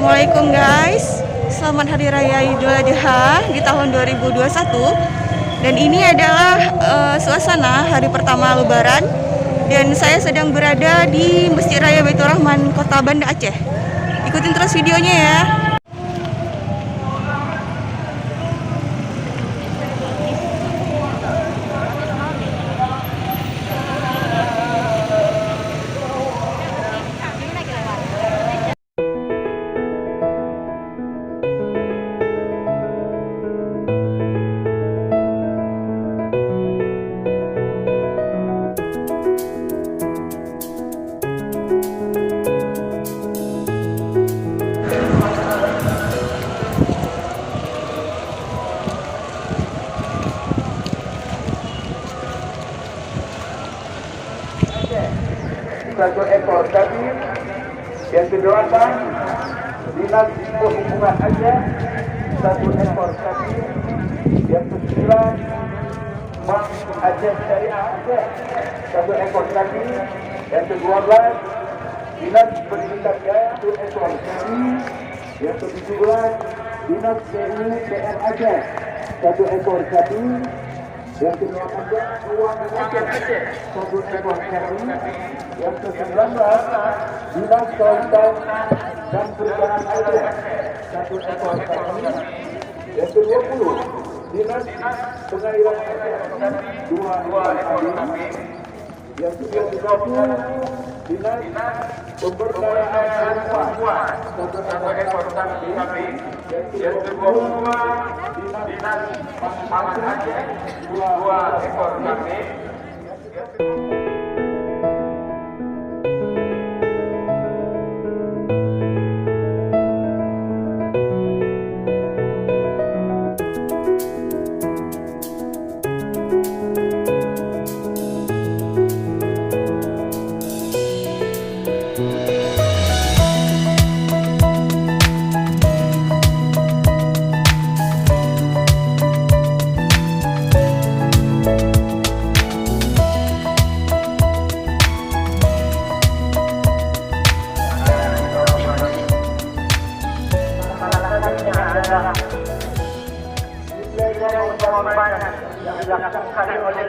Assalamualaikum guys, selamat Hari Raya Idul Adha di tahun 2021. Dan ini adalah suasana hari pertama Lebaran. Dan saya sedang berada di Masjid Raya Baitur Rahman, Kota Banda Aceh. Ikutin terus videonya ya. Satu ekor sapi. Yang kedua Dinas Perhubungan Aceh, satu ekor sapi. Yang ke-9 Bank Aceh Syariah Aceh, satu ekor sapi. Yang ke-12 Dinas Pendidikan Jaya, satu ekor sapi. Yang ke-17 Dinas PUPR Aceh, satu ekor sapi. Yang ke-18 Uang Aceh, satu ekor sapi. Yang ke-19 Dinas Kelautan dan Perikanan Aceh, satu ekor sapi. Yang ke-20 Dinas Pengairan Aceh, dua ekor sapi. Yang ke-21 Dinas Pemberdayaan Perempuan, satu ekor sapi. Yang ke-22 Dinas Pangan Aceh, dua ekor sapi. Yang dilakukan oleh